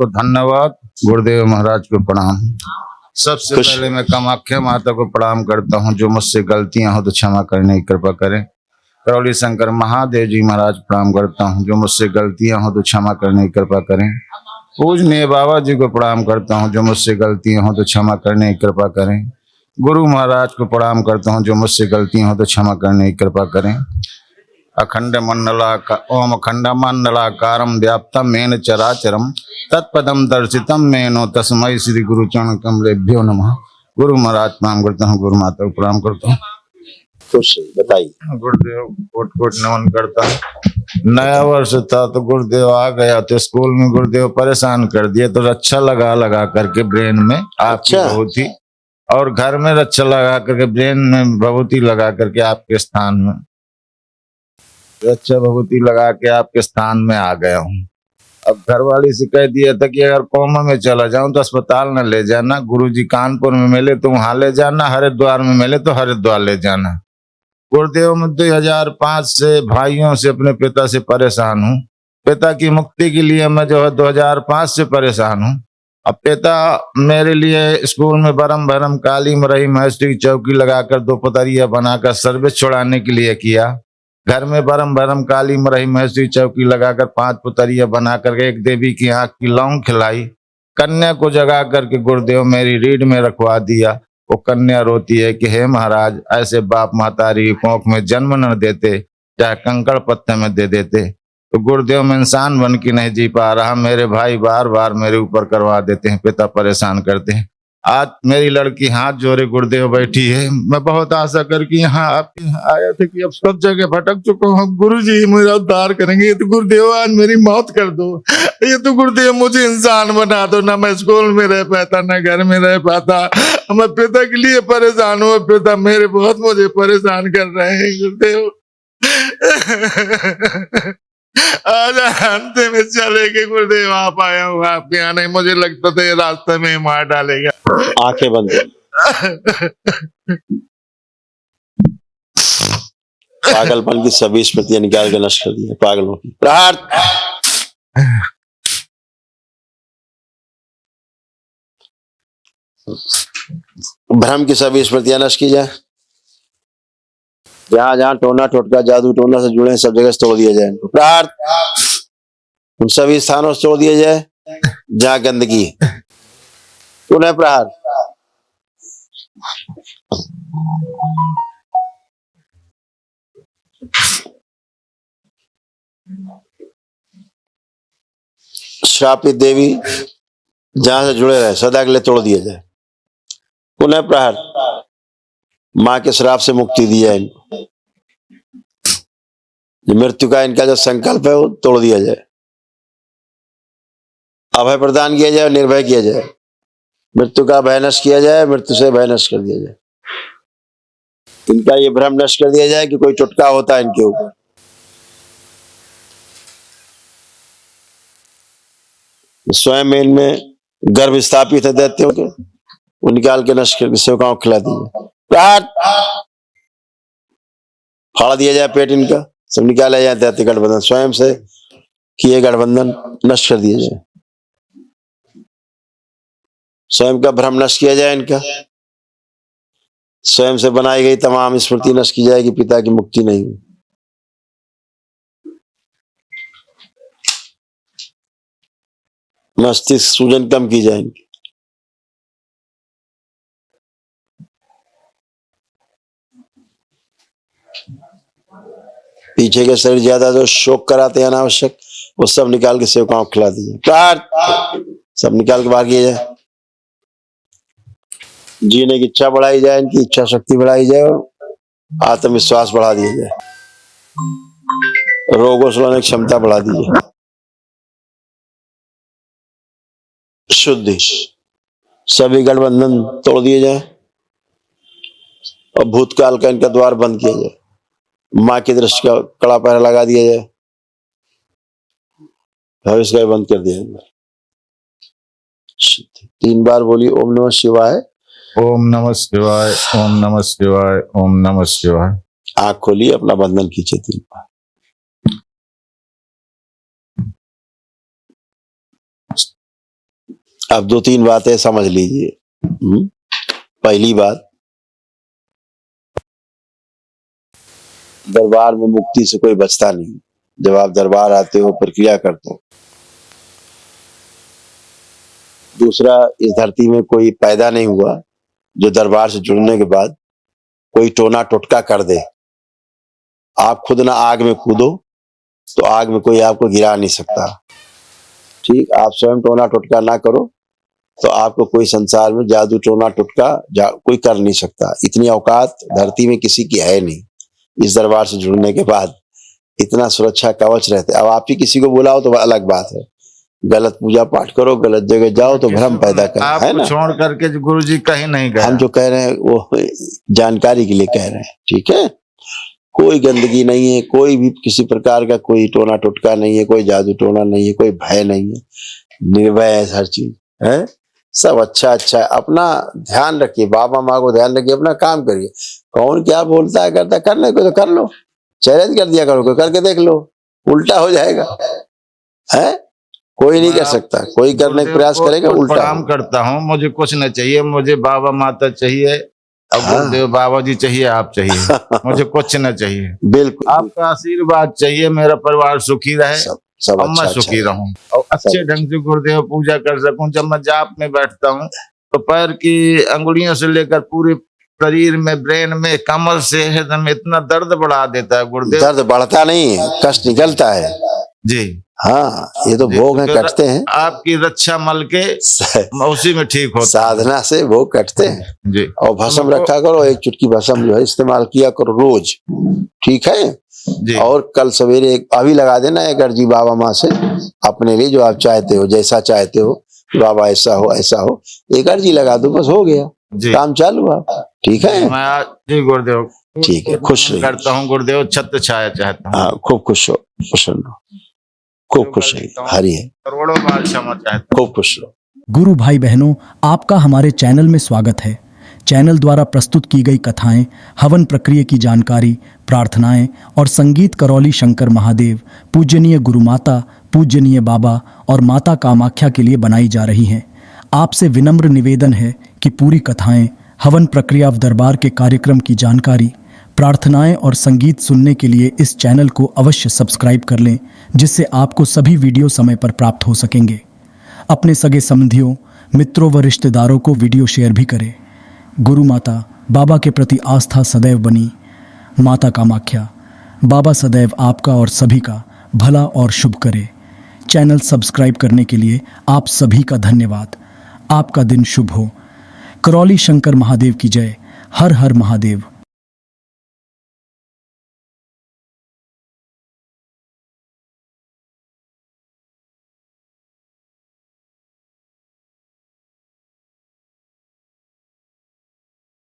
को धन्यवाद, गुरुदेव महाराज को प्रणाम। सबसे पहले मैं कामाख्या माता को प्रणाम करता हूँ, जो मुझसे गलतियां हो तो क्षमा करने की कृपा करें। करौली शंकर महादेव जी महाराज प्रणाम करता हूँ, जो मुझसे गलतियां हो तो क्षमा करने की कृपा करें। पूजनीय बाबा जी को प्रणाम करता हूँ, जो मुझसे गलतियां हो तो क्षमा करने की कृपा करें। गुरु महाराज को प्रणाम करता हूँ, जो मुझसे गलतियां हो तो क्षमा करने की कृपा करें। ओम अखंड मंडलाकारं व्याप्तं येन चराचरं तत्पदं दर्शितं मेनो तस्मै श्री गुरु चरण कमलेभ्यो नमः। गुरु महाराज प्रणाम करता हूँ, गुरु माता को प्रणाम करता हूँ। खुश बताइए। गुरुदेव कोट कोट नमन करता हूँ। नया वर्ष था तो गुरुदेव आ गया तो स्कूल में गुरुदेव परेशान कर दिए, तो रक्षा लगा करके ब्रेन में आपकी भभूति, और घर में रक्षा लगा करके ब्रेन में भभूति लगा करके आपके स्थान में रक्षा भभूति लगा के आपके स्थान में आ गया हूँ। अब घर वाली से कह दिया था कि अगर कोमा में चला जाऊं तो अस्पताल न ले जाना, गुरुजी कानपुर में मिले तो वहां ले जाना, हरिद्वार में मिले तो हरिद्वार ले जाना। गुरुदेव में 2005 से भाइयों से अपने पिता से परेशान हूँ। पिता की मुक्ति के लिए मैं जो है 2005 से परेशान हूँ। अब पिता मेरे लिए स्कूल में बरम भरम काली मरही महेश्वरी की चौकी लगाकर 2 पतरिया बनाकर सर्विस छोड़ाने के लिए किया। घर में बरम भरम काली मरही महेश्वरी चौकी लगाकर 5 पुतरिया बनाकर एक देवी की आंख की लौंग खिलाई। कन्या को जगा करके गुरुदेव मेरी रीढ़ में रखवा दिया। वो कन्या रोती है कि हे महाराज, ऐसे बाप महतारी कोख में जन्म न देते, चाहे कंकड़ पत्ते में दे देते। तो गुरुदेव में इंसान बन के नहीं जी पा रहा। मेरे भाई बार बार मेरे ऊपर करवा देते हैं, पिता परेशान करते हैं। आज मेरी लड़की हाथ जोड़े गुरुदेव बैठी है। मैं बहुत आशा करके यहाँ आपके यहाँ आया था कि अब सब जगह भटक चुका हूँ, गुरुजी मेरा उद्धार करेंगे। ये तो गुरुदेव आज मेरी मौत कर दो, ये तो गुरुदेव मुझे इंसान बना दो। ना मैं स्कूल में रह पाता, ना घर में रह पाता। मैं पिता के लिए परेशान हूँ, पिता मेरे बहुत मुझे परेशान कर रहे हैं गुरुदेव। आज अंत में चले के गुरुदेव आप आया हूँ आपके यहाँ। नहीं, मुझे लगता था ये रास्ते में ही मार डालेगा। आंखें बंद पागलपन की सभी स्मृतियां निकाल के नष्ट कर दी पागलों की। प्रहार भ्रम की सभी स्मृतियां नष्ट की जाए। जहां जहां टोना टोटका जादू टोना से जुड़े सब जगह से तोड़ दिया जाए इनको। प्रहार उन सभी स्थानों से तोड़ दिया जाए जहां गंदगी। पुनः प्रहार। श्रापित देवी जहां से जुड़े रहे सदा के लिए तोड़ दिया जाए। पुनः प्रहार। मां के श्राप से मुक्ति दी जाए इनको। मृत्यु का इनका जो संकल्प है वो तोड़ दिया जाए। अभय प्रदान किया जाए, निर्भय किया जाए। मृत्यु का भय नष्ट किया जाए, मृत्यु से भय नष्ट कर दिया जाए। इनका ये भ्रम नष्ट कर दिया जाए कि कोई टुटका होता है इनके ऊपर। स्वयं में इनमें गर्भ स्थापित है दैत्यों के, वो निकाल के नष्ट करके सेवकाओं को खिला दीजिए। प्रहार। फाड़ दिया जाए पेट इनका, सब निकाला जाए दैत्य गठबंधन, स्वयं से किए गठबंधन नष्ट कर दिया जाए। स्वयं का भ्रम नष्ट किया जाए इनका। स्वयं से बनाई गई तमाम स्मृति नष्ट की जाएगी, पिता की मुक्ति नहीं हुई। मस्तिष्क सूजन कम की जाए इनकी। पीछे के शरीर ज्यादा जो शोक कराते हैं अनावश्यक, वो सब निकाल के सेवकाओं को खिला दीजिए। प्रहार। सब निकाल के बाहर किया जाए। जीने की इच्छा बढ़ाई जाए, इनकी इच्छा शक्ति बढ़ाई जाए और आत्मविश्वास बढ़ा दिया जाए। रोगों से लड़ने की क्षमता बढ़ा दी जाए। शुद्धि। सभी गठबंधन तोड़ दिए जाए और भूतकाल का इनका द्वार बंद किया जाए। मां की दृष्टि का कड़ा पहरा लगा दिया जाए। भविष्य का बंद कर दिया जाए। 3 बार बोली ओम नमः शिवाय, ओम नमः शिवाय, ओम नमः शिवाय, ओम नमः शिवाय। आंख खोलिए, अपना बंधन खींचे 3 बार। अब 2-3 बातें समझ लीजिए। पहली बात, दरबार में मुक्ति से कोई बचता नहीं। जब आप दरबार आते हो, प्रक्रिया करते हो। दूसरा, इस धरती में कोई पैदा नहीं हुआ जो दरबार से जुड़ने के बाद कोई टोना टोटका कर दे। आप खुद ना आग में कूदो तो आग में कोई आपको गिरा नहीं सकता। ठीक, आप स्वयं टोना टोटका ना करो तो आपको कोई संसार में जादू टोना टोटका कोई कर नहीं सकता। इतनी औकात धरती में किसी की है नहीं। इस दरबार से जुड़ने के बाद इतना सुरक्षा कवच रहते। अब आप ही किसी को बुलाओ तो अलग बात है, गलत पूजा पाठ करो, गलत जगह जाओ तो भ्रम पैदा कर, है ना। छोड़ करके गुरु जी कहीं नहीं गए। हम जो कह रहे हैं वो जानकारी के लिए कह रहे हैं, ठीक है। कोई गंदगी नहीं है, कोई भी किसी प्रकार का कोई टोना टोटका नहीं है, कोई जादू टोना नहीं है, कोई भय नहीं है, निर्भय है हर चीज, है सब अच्छा अच्छा है। अपना ध्यान रखिए, बाबा माँ को ध्यान रखिए, अपना काम करिए। कौन क्या बोलता है करता है, करने को तो कर लो, चैलेंज कर दिया करो, करके देख लो, उल्टा हो जाएगा, है। कोई नहीं कर सकता, कोई करने का प्रयास करेगा उल्टा। प्रणाम करता हूँ, मुझे कुछ नहीं चाहिए, मुझे बाबा माता चाहिए, अब गुरुदेव बाबा जी चाहिए, आप चाहिए, मुझे कुछ नहीं चाहिए। बिल्कुल, आपका आशीर्वाद चाहिए, मेरा परिवार सुखी रहे, सब और मैं सुखी रहूं और अच्छे ढंग से गुरुदेव पूजा कर सकूं। जब मैं जाप में बैठता हूं तो पैर की अंगुलियों से लेकर पूरे शरीर में, ब्रेन में, कमर से एकदम इतना दर्द बढ़ा देता है गुरुदेव। दर्द बढ़ता नहीं है, कष्ट निकलता है जी। हाँ, ये तो भोग है, कटते हैं। आपकी रक्षा मल के उसी में ठीक होता, साधना से भोग कटते हैं जी। और भस्म रखा करो, एक चुटकी भस्म जो है इस्तेमाल किया करो रोज, ठीक है जी। और कल सवेरे अभी लगा देना एक अर्जी बाबा माँ से अपने लिए, जो आप चाहते हो, जैसा चाहते हो, बाबा ऐसा हो ऐसा हो, एक अर्जी लगा दो, बस हो गया, काम चालू आप, ठीक है। मैं जी गुरुदेव ठीक है, खुश करता हूँ गुरुदेव, छत्र छाया चाहता हूँ। हाँ, खूब खुश हो, प्रसन्न हो, खूब खुश रहिए, हरि है, करोड़ों बार क्षमा चाहता हूँ। खूब खुश रहो। गुरु भाई बहनों, आपका हमारे चैनल में स्वागत है। चैनल द्वारा प्रस्तुत की गई कथाएं, हवन प्रक्रिया की जानकारी, प्रार्थनाएं और संगीत करौली शंकर महादेव, पूजनीय गुरु माता, पूजनीय बाबा और माता कामाख्या के लिए बनाई जा रही हैं। आपसे विनम्र निवेदन है कि पूरी कथाएं, हवन प्रक्रिया दरबार के कार्यक्रम की जानकारी, प्रार्थनाएं और संगीत सुनने के लिए इस चैनल को अवश्य सब्सक्राइब कर लें, जिससे आपको सभी वीडियो समय पर प्राप्त हो सकेंगे। अपने सगे संबंधियों, मित्रों व रिश्तेदारों को वीडियो शेयर भी करें। गुरु माता बाबा के प्रति आस्था सदैव बनी। माता कामाख्या बाबा सदैव आपका और सभी का भला और शुभ करे। चैनल सब्सक्राइब करने के लिए आप सभी का धन्यवाद। आपका दिन शुभ हो। करौली शंकर महादेव की जय। हर हर महादेव।